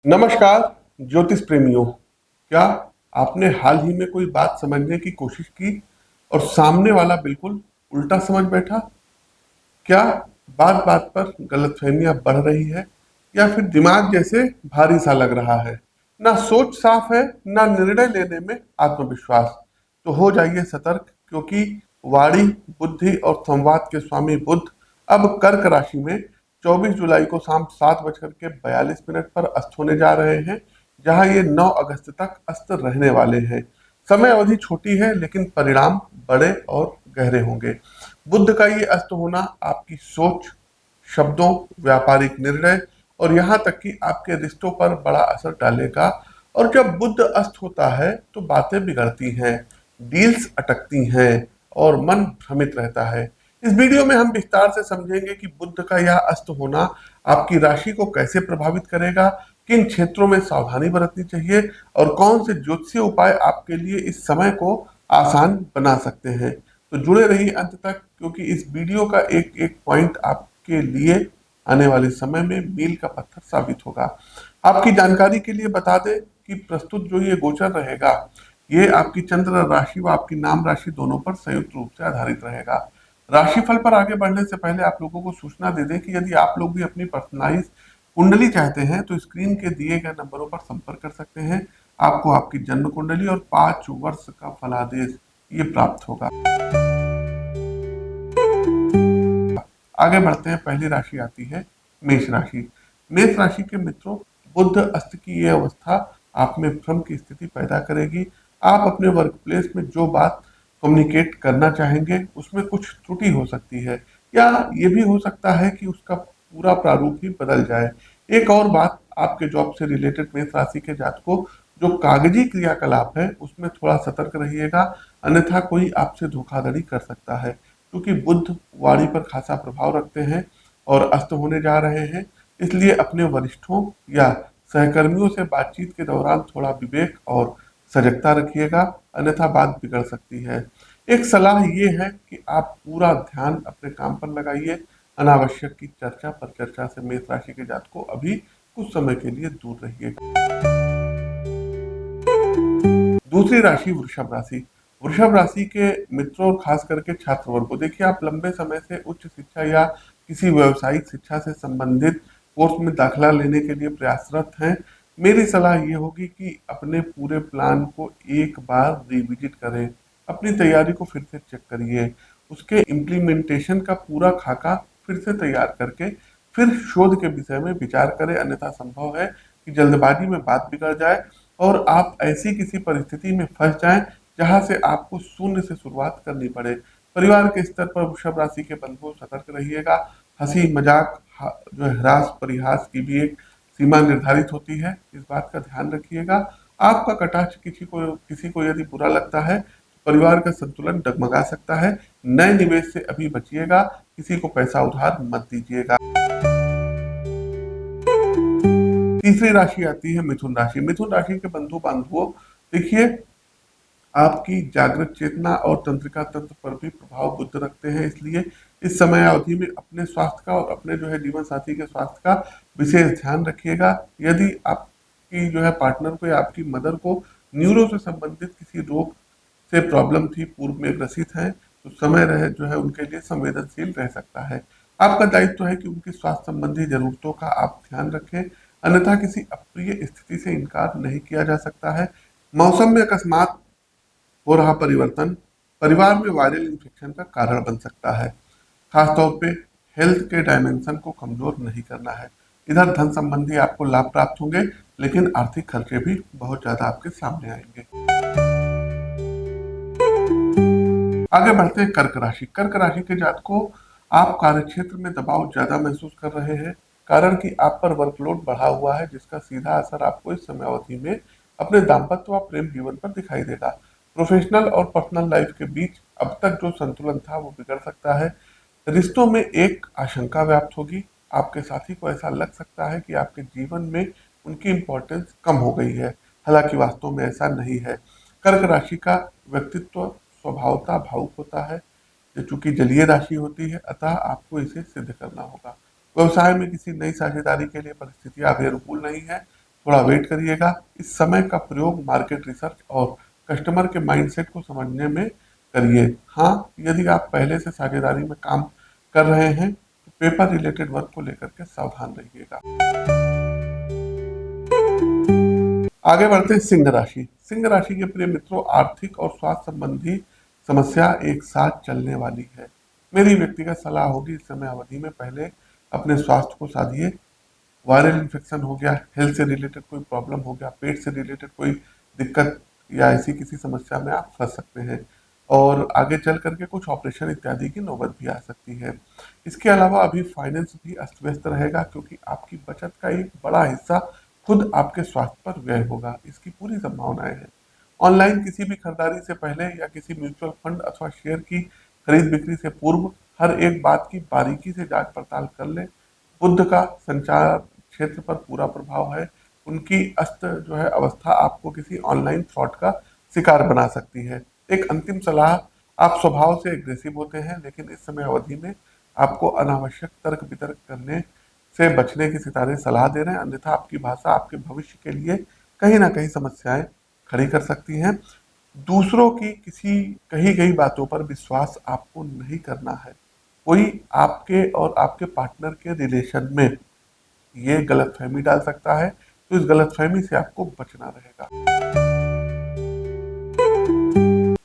नमस्कार ज्योतिष प्रेमियों। क्या आपने हाल ही में कोई बात समझने की कोशिश की और सामने वाला बिल्कुल उल्टा समझ बैठा? क्या बात बात पर गलतफहमियां बढ़ रही है या फिर दिमाग जैसे भारी सा लग रहा है? ना सोच साफ है, ना निर्णय लेने में आत्मविश्वास। तो हो जाइए सतर्क, क्योंकि वाणी, बुद्धि और संवाद के स्वामी बुध अब कर्क राशि में 24 जुलाई को शाम 7:42 पर अस्त होने जा रहे हैं, जहां ये 9 अगस्त तक अस्त रहने वाले हैं। समय अवधि छोटी है, लेकिन परिणाम बड़े और गहरे होंगे। बुद्ध का ये अस्त होना आपकी सोच, शब्दों, व्यापारिक निर्णय और यहाँ तक कि आपके रिश्तों पर बड़ा असर डालेगा। और जब बुद्ध अस्त होता है तो बातें बिगड़ती हैं, डील्स अटकती हैं और मन भ्रमित रहता है। इस वीडियो में हम विस्तार से समझेंगे कि बुद्ध का यह अस्त होना आपकी राशि को कैसे प्रभावित करेगा, किन क्षेत्रों में सावधानी बरतनी चाहिए और कौन से ज्योतिषीय उपाय आपके लिए इस समय को आसान बना सकते हैं। तो जुड़े रहिए अंत तक, क्योंकि इस वीडियो का एक एक पॉइंट आपके लिए आने वाले समय में मील का पत्थर साबित होगा। आपकी जानकारी के लिए बता दें कि प्रस्तुत जो ये गोचर रहेगा, ये आपकी चंद्र राशि व आपकी नाम राशि दोनों पर संयुक्त रूप से आधारित रहेगा। राशिफल पर आगे बढ़ने से पहले आप लोगों को सूचना दे दें कि यदि आप लोग भी अपनी पर्सनलाइज कुंडली चाहते हैं तो स्क्रीन के दिए गए नंबरों पर संपर्क कर सकते हैं। आपको आपकी जन्म कुंडली और 5 वर्ष का फलादेश ये प्राप्त होगा। आगे बढ़ते हैं। पहली राशि आती है मेष राशि। मेष राशि के मित्रों, बुध अस्त की यह अवस्था आप में भ्रम की स्थिति पैदा करेगी। आप अपने वर्क प्लेस में जो बात कम्युनिकेट करना चाहेंगे उसमें कुछ त्रुटि हो सकती है, या ये भी हो सकता है कि उसका पूरा प्रारूप ही बदल जाए। एक और बात, आपके जॉब से रिलेटेड मेष राशि के जातकों, जो कागजी क्रियाकलाप है उसमें थोड़ा सतर्क रहिएगा, अन्यथा कोई आपसे धोखाधड़ी कर सकता है। क्योंकि बुध वाणी पर खासा प्रभाव रखते हैं और अस्त होने जा रहे हैं, इसलिए अपने वरिष्ठों या सहकर्मियों से बातचीत के दौरान थोड़ा विवेक और सजगता रखिएगा, अन्यथा बात बिगड़ सकती है। एक सलाह ये है कि आप पूरा ध्यान अपने काम पर लगाइए। अनावश्यक की चर्चा पर चर्चा से मेष राशि के जातकों अभी कुछ समय के लिए दूर रहिएगा। दूसरी राशि वृषभ राशि। वृषभ राशि के मित्रों और खास करके छात्र वर्ग को देखिए, आप लंबे समय से उच्च शिक्षा या किसी व्यावसायिक शिक्षा से संबंधित कोर्स में दाखिला लेने के लिए प्रयासरत हैं। मेरी सलाह ये होगी कि अपने पूरे प्लान को एक बार रिविजिट करें, अपनी तैयारी को फिर से चेक करिए, उसके इम्प्लीमेंटेशन का पूरा खाका फिर से तैयार करके फिर शोध के विषय में विचार करें, अन्यथा संभव है कि जल्दबाजी में बात बिगड़ जाए और आप ऐसी किसी परिस्थिति में फंस जाएं जहां से आपको शून्य से शुरुआत करनी पड़े। परिवार के स्तर पर वृषभ राशि के बंधुओं सतर्क रहिएगा। हंसी मजाक, जो है ह्रास परिहास की भी एक सीमा निर्धारित होती है, इस बात का ध्यान रखिएगा। आपका कटाक्ष किसी को यदि बुरा लगता है तो परिवार का संतुलन डगमगा सकता है। नए निवेश से अभी बचिएगा, किसी को पैसा उधार मत दीजिएगा। तीसरी राशि आती है मिथुन राशि। मिथुन राशि के बंधु बांधवों, देखिए, आपकी जागृत चेतना और तंत्रिका तंत्र पर भी प्रभाव बुद्ध रखते हैं, इसलिए इस समय अवधि में अपने स्वास्थ्य का और अपने जो है जीवन साथी के स्वास्थ्य का विशेष ध्यान रखिएगा। यदि आपकी जो है पार्टनर को या आपकी मदर को न्यूरो से संबंधित किसी रोग से प्रॉब्लम थी, पूर्व में ग्रसित है, तो समय रहे जो है उनके लिए संवेदनशील रह सकता है। आपका दायित्व है कि उनकी स्वास्थ्य संबंधी जरूरतों का आप ध्यान रखें, अन्यथा किसी अप्रिय स्थिति से इनकार नहीं किया जा सकता है। मौसम में अकस्मात हो रहा परिवर्तन परिवार में वायरल इन्फेक्शन का कारण बन सकता है। खासतौर पे हेल्थ के डायमेंशन को कमजोर नहीं करना है। इधर धन संबंधी आपको लाभ प्राप्त होंगे, लेकिन आर्थिक खर्चे भी बहुत ज्यादा आपके सामने आएंगे। आगे बढ़ते हैं कर्क राशि। कर्क राशि के जातकों, आप कार्यक्षेत्र में दबाव ज्यादा महसूस कर रहे हैं, कारण कि आप पर वर्कलोड बढ़ा हुआ है, जिसका सीधा असर आपको इस समय अवधि में अपने दाम्पत्य व प्रेम जीवन पर दिखाई देगा। प्रोफेशनल और पर्सनल लाइफ के बीच अब तक जो संतुलन था वो बिगड़ सकता है। रिश्तों में एक आशंका व्याप्त होगी। आपके साथी को ऐसा लग सकता है कि आपके जीवन में उनकी इम्पोर्टेंस कम हो गई है, हालांकि वास्तव में ऐसा नहीं है। कर्क राशि का व्यक्तित्व स्वभावतः भावुक होता है, ये चूंकि जलीय राशि होती है, अतः आपको इसे सिद्ध करना होगा। व्यवसाय में किसी नई साझेदारी के लिए परिस्थितियां अभी अनुकूल नहीं है, थोड़ा वेट करिएगा। इस समय का प्रयोग मार्केट रिसर्च और कस्टमर के माइंडसेट को समझने में करिए। हाँ, यदि आप पहले से साझेदारी में काम कर रहे हैं तो पेपर रिलेटेड वर्क को लेकर के सावधान रहिएगा। आगे बढ़ते हैं सिंह राशि। सिंह राशि के प्रिय मित्रों, आर्थिक और स्वास्थ्य संबंधी समस्या एक साथ चलने वाली है। मेरी व्यक्तिगत सलाह होगी इस समय अवधि में पहले अपने स्वास्थ्य को साधिए। वायरल इन्फेक्शन हो गया, हेल्थ से रिलेटेड कोई प्रॉब्लम हो गया, पेट से रिलेटेड कोई दिक्कत या ऐसी किसी समस्या में आप फंस सकते हैं और आगे चल करके कुछ ऑपरेशन इत्यादि की नौबत भी आ सकती है। इसके अलावा अभी फाइनेंस भी अस्त व्यस्त रहेगा क्योंकि आपकी बचत का एक बड़ा हिस्सा खुद आपके स्वास्थ्य पर व्यय होगा, इसकी पूरी संभावनाएं हैं। ऑनलाइन किसी भी खरीदारी से पहले या किसी म्यूचुअल फंड अथवा शेयर की खरीद बिक्री से पूर्व हर एक बात की बारीकी से जांच पड़ताल कर लें। बुध का संचार क्षेत्र पर पूरा प्रभाव है। उनकी अस्त जो है अवस्था आपको किसी ऑनलाइन फ्रॉड का शिकार बना सकती है। एक अंतिम सलाह, आप स्वभाव से एग्रेसिव होते हैं लेकिन इस समय अवधि में आपको अनावश्यक तर्क वितर्क करने से बचने की सितारे सलाह दे रहे हैं, अन्यथा आपकी भाषा आपके भविष्य के लिए कहीं ना कहीं समस्याएं खड़ी कर सकती हैं। दूसरों की किसी कही गई बातों पर विश्वास आपको नहीं करना है। कोई आपके और आपके पार्टनर के रिलेशन में ये गलतफहमी डाल सकता है, तो इस गलतफहमी से आपको बचना रहेगा।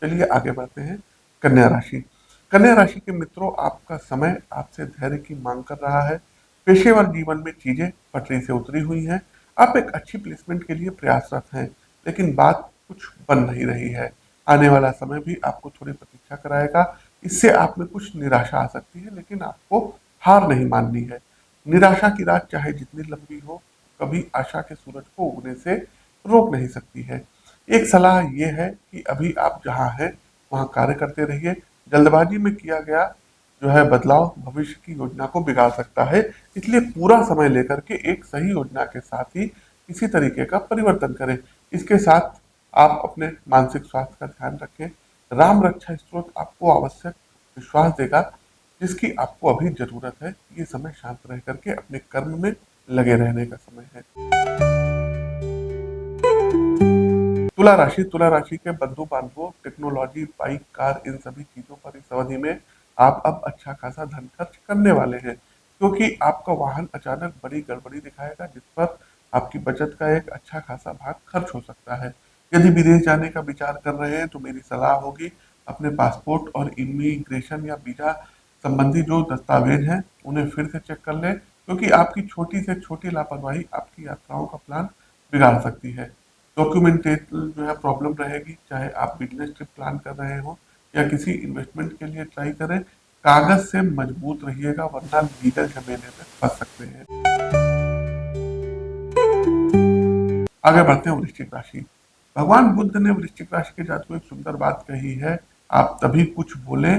चलिए आगे बढ़ते हैं कन्या राशि। कन्या राशि के मित्रों, आपका समय आपसे धैर्य की मांग कर रहा है। पेशेवर जीवन में चीजें पटरी से उतरी हुई हैं। आप एक अच्छी प्लेसमेंट के लिए प्रयासरत हैं, लेकिन बात कुछ बन नहीं रही है। आने वाला समय भी आपको थोड़ी प्रतीक्षा कराएगा। इससे आप में कुछ निराशा आ सकती है, लेकिन आपको हार नहीं माननी है। निराशा की रात चाहे जितनी लंबी हो, कभी आशा के सूरज को उगने से रोक नहीं सकती है। एक सलाह ये है कि अभी आप जहाँ हैं वहाँ कार्य करते रहिए। जल्दबाजी में किया गया जो है बदलाव भविष्य की योजना को बिगाड़ सकता है, इसलिए पूरा समय लेकर के एक सही योजना के साथ ही किसी तरीके का परिवर्तन करें। इसके साथ आप अपने मानसिक स्वास्थ्य का ध्यान रखें। राम रक्षा स्त्रोत आपको आवश्यक विश्वास देगा जिसकी आपको अभी जरूरत है। ये समय शांत रह करके अपने कर्म में लगे रहने का समय है। तुला राशि के बंधु बांधवों, टेक्नोलॉजी, बाइक, कार, इन सभी चीजों पर इस अवधि में आप अब अच्छा खासा धन खर्च करने वाले हैं, क्योंकि आपका वाहन अचानक बड़ी गड़बड़ी दिखाएगा जिस पर आपकी बचत का एक अच्छा खासा भाग खर्च हो सकता है। यदि विदेश जाने का विचार कर रहे हैं तो मेरी सलाह होगी अपने पासपोर्ट और इमिग्रेशन या वीजा संबंधी जो दस्तावेज हैं उन्हें फिर से चेक कर लें, क्योंकि आपकी छोटी से छोटी लापरवाही आपकी यात्राओं का प्लान बिगाड़ सकती है। डॉक्यूमेंटेशन जो है प्रॉब्लम रहेगी, चाहे आप बिजनेस ट्रिप प्लान कर रहे हो या किसी इन्वेस्टमेंट के लिए ट्राई करें। कागज से मजबूत रहिएगा वरना लीगल झमेले में फंस सकते हैं। आगे बढ़ते हैं वृश्चिक राशि। भगवान बुद्ध ने वृश्चिक राशि के जातकों को एक सुंदर बात कही है, आप तभी कुछ बोले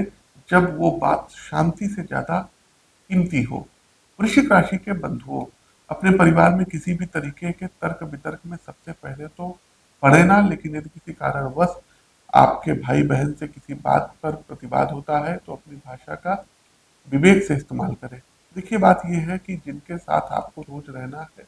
जब वो बात शांति से ज्यादा कीमती हो। वृश्चिक राशि के बंधुओं, अपने परिवार में किसी भी तरीके के तर्क वितर्क में सबसे पहले तो पढ़े ना, लेकिन यदि किसी कारणवश आपके भाई बहन से किसी बात पर प्रतिवाद होता है तो अपनी भाषा का विवेक से इस्तेमाल करें। देखिए बात यह है कि जिनके साथ आपको रोज रहना है,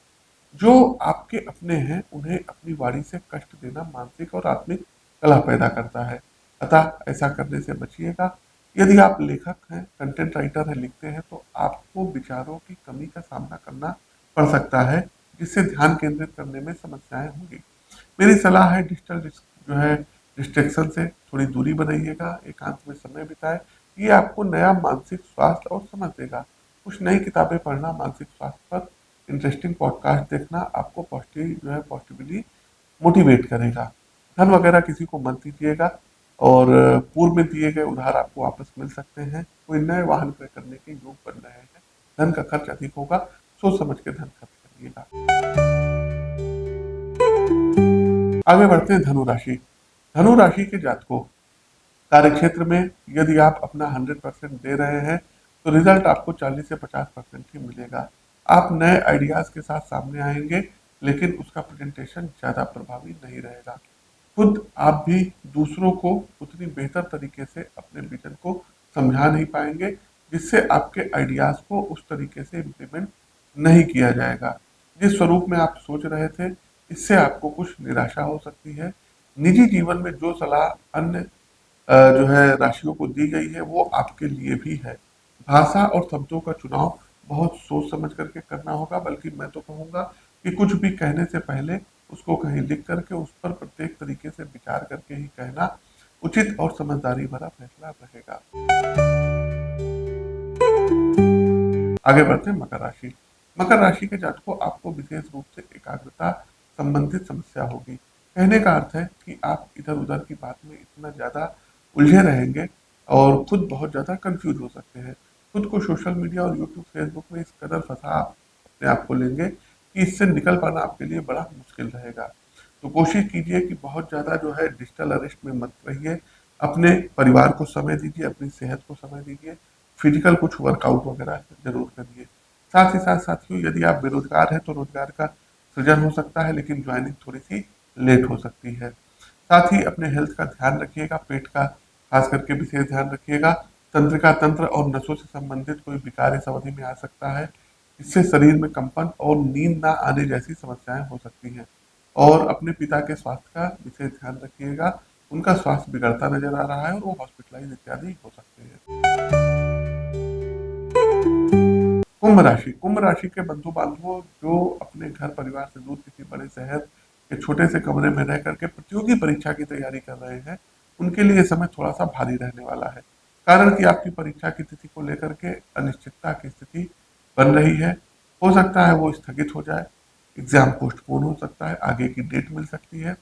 जो आपके अपने हैं, उन्हें अपनी वाणी से कष्ट देना मानसिक और आत्मिक कलह पैदा करता है, अतः ऐसा करने से बचिएगा। यदि आप लेखक हैं, कंटेंट राइटर हैं, लिखते हैं तो आपको विचारों की कमी का सामना करना पड़ सकता है, जिससे ध्यान केंद्रित करने में समस्याएं होंगी। मेरी सलाह है डिजिटल जो है डिस्ट्रैक्शन से थोड़ी दूरी बनाइएगा, एकांत में समय बिताए। ये आपको नया मानसिक स्वास्थ्य और समझ देगा। कुछ नई किताबें पढ़ना, मानसिक स्वास्थ्य पर इंटरेस्टिंग पॉडकास्ट देखना आपको पॉजिटिवली मोटिवेट करेगा। धन वगैरह किसी को मत दीजिएगा और पूर्व में दिए गए उधार आपको वापस मिल सकते हैं। कोई नए वाहन क्रय करने के योग बन रहे हैं। धन का खर्च अधिक होगा, सोच समझ के धन खर्च करिएगा। आगे बढ़ते हैं धनु राशि। धनु राशि के जातकों, कार्यक्षेत्र में यदि आप अपना 100% दे रहे हैं तो रिजल्ट आपको 40 से 50% ही मिलेगा। आप नए आइडियाज के साथ सामने आएंगे, लेकिन उसका प्रेजेंटेशन ज्यादा प्रभावी नहीं रहेगा। खुद आप भी दूसरों को उतनी बेहतर तरीके से अपने विजन को समझा नहीं पाएंगे, जिससे आपके आइडियाज को उस तरीके से इम्प्लीमेंट नहीं किया जाएगा। जिस स्वरूप में आप सोच रहे थे, इससे आपको कुछ निराशा हो सकती है। निजी जीवन में जो सलाह अन्य जो है राशियों को दी गई है वो आपके लिए भी है। भाषा और शब्दों का चुनाव बहुत सोच समझ करके करना होगा, बल्कि मैं तो कहूँगा कि कुछ भी कहने से पहले उसको कहीं लिख करके उस पर प्रत्येक तरीके से विचार करके ही कहना उचित और समझदारी भरा फैसला रहेगा। आगे बढ़ते हैं मकर राशि। मकर राशि के जातकों, आपको विशेष रूप से एकाग्रता संबंधित समस्या होगी। कहने का अर्थ है कि आप इधर उधर की बात में इतना ज्यादा उलझे रहेंगे और खुद बहुत ज्यादा कंफ्यूज हो सकते हैं। खुद को सोशल मीडिया और यूट्यूब फेसबुक में इस कदर फंसा अपने आप को लेंगे कि इससे निकल पाना आपके लिए बड़ा मुश्किल रहेगा। तो कोशिश कीजिए कि बहुत ज्यादा जो है डिजिटल अरेस्ट में मत रहिए। अपने परिवार को समय दीजिए, अपनी सेहत को समय दीजिए, फिजिकल कुछ वर्कआउट वगैरह जरूर करिए। साथ ही साथ साथियों, यदि आप बेरोजगार हैं तो रोजगार का सृजन हो सकता है, लेकिन ज्वाइनिंग थोड़ी सी लेट हो सकती है। साथ ही अपने हेल्थ का ध्यान रखिएगा, पेट का खास करके विशेष ध्यान रखिएगा। तंत्रिका तंत्र और नसों से संबंधित कोई विकार इस अवधि में आ सकता है। इससे शरीर में कंपन और नींद ना आने जैसी समस्याएं हो सकती हैं। और अपने पिता के स्वास्थ्य का विशेष ध्यान रखिएगा। उनका स्वास्थ्य बिगड़ता नजर आ रहा है और वो हॉस्पिटलाइज इत्यादि हो सकते हैं। कुंभ राशि के बंधु बांधवों, जो अपने घर परिवार से दूर किसी बड़े शहर के छोटे से कमरे में रह करके प्रतियोगी परीक्षा की तैयारी कर रहे हैं, उनके लिए समय थोड़ा सा भारी रहने वाला है। कारण कि आपकी परीक्षा की तिथि को लेकर के अनिश्चितता की स्थिति बन रही है। हो सकता है वो स्थगित हो जाए, एग्जाम पोस्टपोन हो सकता है, आगे की डेट मिल सकती है।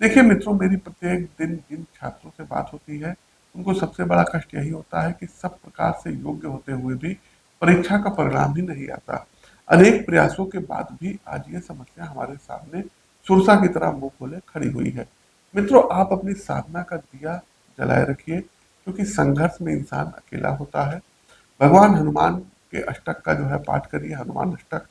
देखिए मित्रों, मेरी प्रत्येक दिन जिन छात्रों से बात होती है, उनको सबसे बड़ा कष्ट यही होता है कि सब प्रकार से योग्य होते हुए भी परीक्षा का परिणाम ही नहीं आता। अनेक प्रयासों के बाद भी आज ये समस्या हमारे सामने सुरसा की तरह मुंह खोले खड़ी हुई है। मित्रों, आप अपनी साधना का दिया जलाए रखिए, क्योंकि संघर्ष में इंसान अकेला होता है। भगवान हनुमान के अष्टक का जो है पाठ करिए, हनुमान अष्टक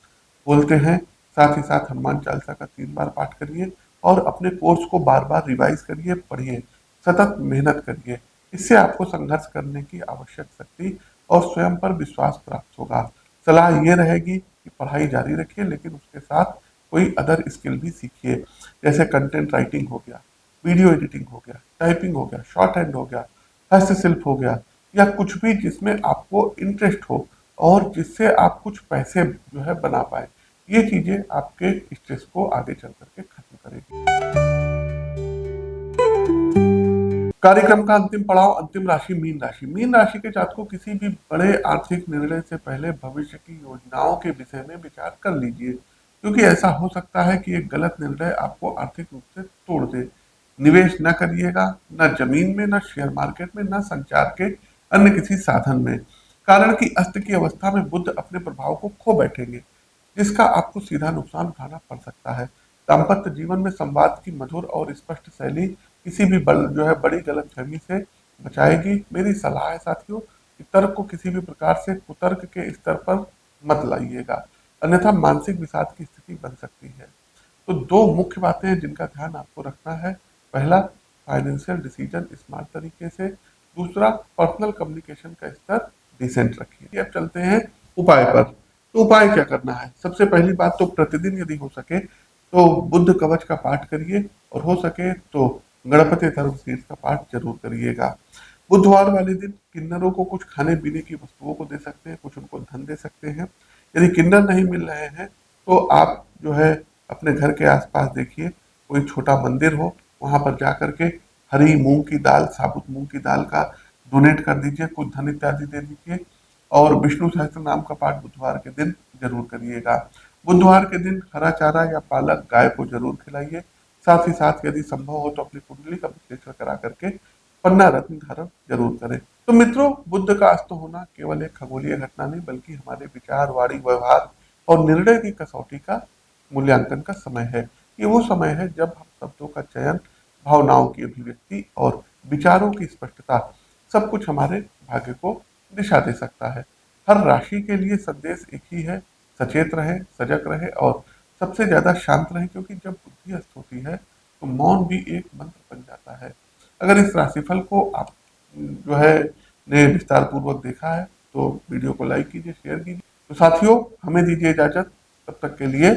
बोलते हैं। साथ ही साथ हनुमान चालीसा का 3 बार पाठ करिए और अपने कोर्स को बार बार रिवाइज करिए, पढ़िए, सतत मेहनत करिए। इससे आपको संघर्ष करने की आवश्यक शक्ति और स्वयं पर विश्वास प्राप्त होगा। सलाह ये रहेगी कि पढ़ाई जारी रखिए, लेकिन उसके साथ कोई अदर स्किल भी सीखिए, जैसे कंटेंट राइटिंग हो गया, वीडियो एडिटिंग हो गया, टाइपिंग हो गया, शॉर्ट हैंड हो गया, हस्तशिल्प हो गया, या कुछ भी जिसमें आपको इंटरेस्ट हो और जिससे आप कुछ पैसे जो है बना पाए। ये चीजें आपके स्ट्रेस को आगे चल करके खत्म करेगी। कार्यक्रम का अंतिम पड़ाव, अंतिम राशि मीन राशि। मीन राशि के जातकों, किसी भी बड़े आर्थिक निर्णय से पहले भविष्य की योजनाओं के विषय में विचार कर लीजिए, क्योंकि ऐसा हो सकता है कि एक गलत निर्णय आपको आर्थिक रूप से तोड़ दे। निवेश न करिएगा, न जमीन में, न शेयर मार्केट में, न संचार के अन्य किसी साधन में। कारण कि अस्त की अवस्था में बुध अपने प्रभाव को खो बैठेंगे, जिसका आपको सीधा नुकसान उठाना पड़ सकता है। दाम्पत्य जीवन में संवाद की मधुर और स्पष्ट शैली किसी भी जो है बड़ी गलतफहमी से बचाएगी। मेरी सलाह है साथियों कि तर्क को किसी भी प्रकार से कुतर्क के स्तर पर मत लाइएगा, अन्यथा मानसिक विषाद की स्थिति बन सकती है। तो दो मुख्य बातें हैं जिनका ध्यान आपको रखना है। पहला, फाइनेंशियल डिसीजन स्मार्ट तरीके से। दूसरा, पर्सनल कम्युनिकेशन का स्तर डिसेंट रखिए। अब चलते हैं उपाय पर। तो उपाय क्या करना है? सबसे पहली बात तो प्रतिदिन यदि हो सके तो बुद्ध कवच का पाठ करिए, और हो सके तो गणपति धर्म शीर्ष का पाठ जरूर करिएगा। बुधवार वाले दिन किन्नरों को कुछ खाने पीने की वस्तुओं को दे सकते हैं, कुछ उनको धन दे सकते हैं। यदि किन्नर नहीं मिल रहे हैं तो आप जो है अपने घर के आसपास देखिए, कोई छोटा मंदिर हो, वहां पर जाकर के हरी मूंग की दाल, साबुत मूंग की दाल का डोनेट कर दीजिए, कुछ धन इत्यादि दे दीजिए। और विष्णु सहस्त्र नाम का पाठ बुधवार के दिन जरूर करिएगा। बुधवार के दिन हरा चारा या पालक गाय को जरूर खिलाइए। साथ ही साथ यदि संभव हो तो अपनी कुंडली का विश्लेषण करा करके पन्ना रत्न धारण जरूर करें। तो मित्रों, बुद्ध का अस्त होना केवल एक खगोलीय घटना नहीं, बल्कि हमारे विचार, वाणी, व्यवहार और निर्णय की कसौटी का मूल्यांकन का समय है। ये वो समय है जब हम शब्दों का चयन, भावनाओं की अभिव्यक्ति और विचारों की स्पष्टता, सब कुछ हमारे भाग्य को दिशा दे सकता है। हर राशि के लिए संदेश एक ही है: सचेत रहे, सजग रहे और सबसे ज्यादा शांत रहे, क्योंकि जब बुद्धि अस्त होती है तो मौन भी एक मंत्र बन जाता है। अगर इस राशिफल को आप जो है ने विस्तार पूर्वक देखा है तो वीडियो को लाइक कीजिए, शेयर कीजिए। तो साथियों, हमें दीजिए इजाजत, तब तक के लिए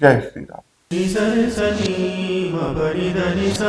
जय Shri Ram. ni sa re sa ni ma pa ni da ni sa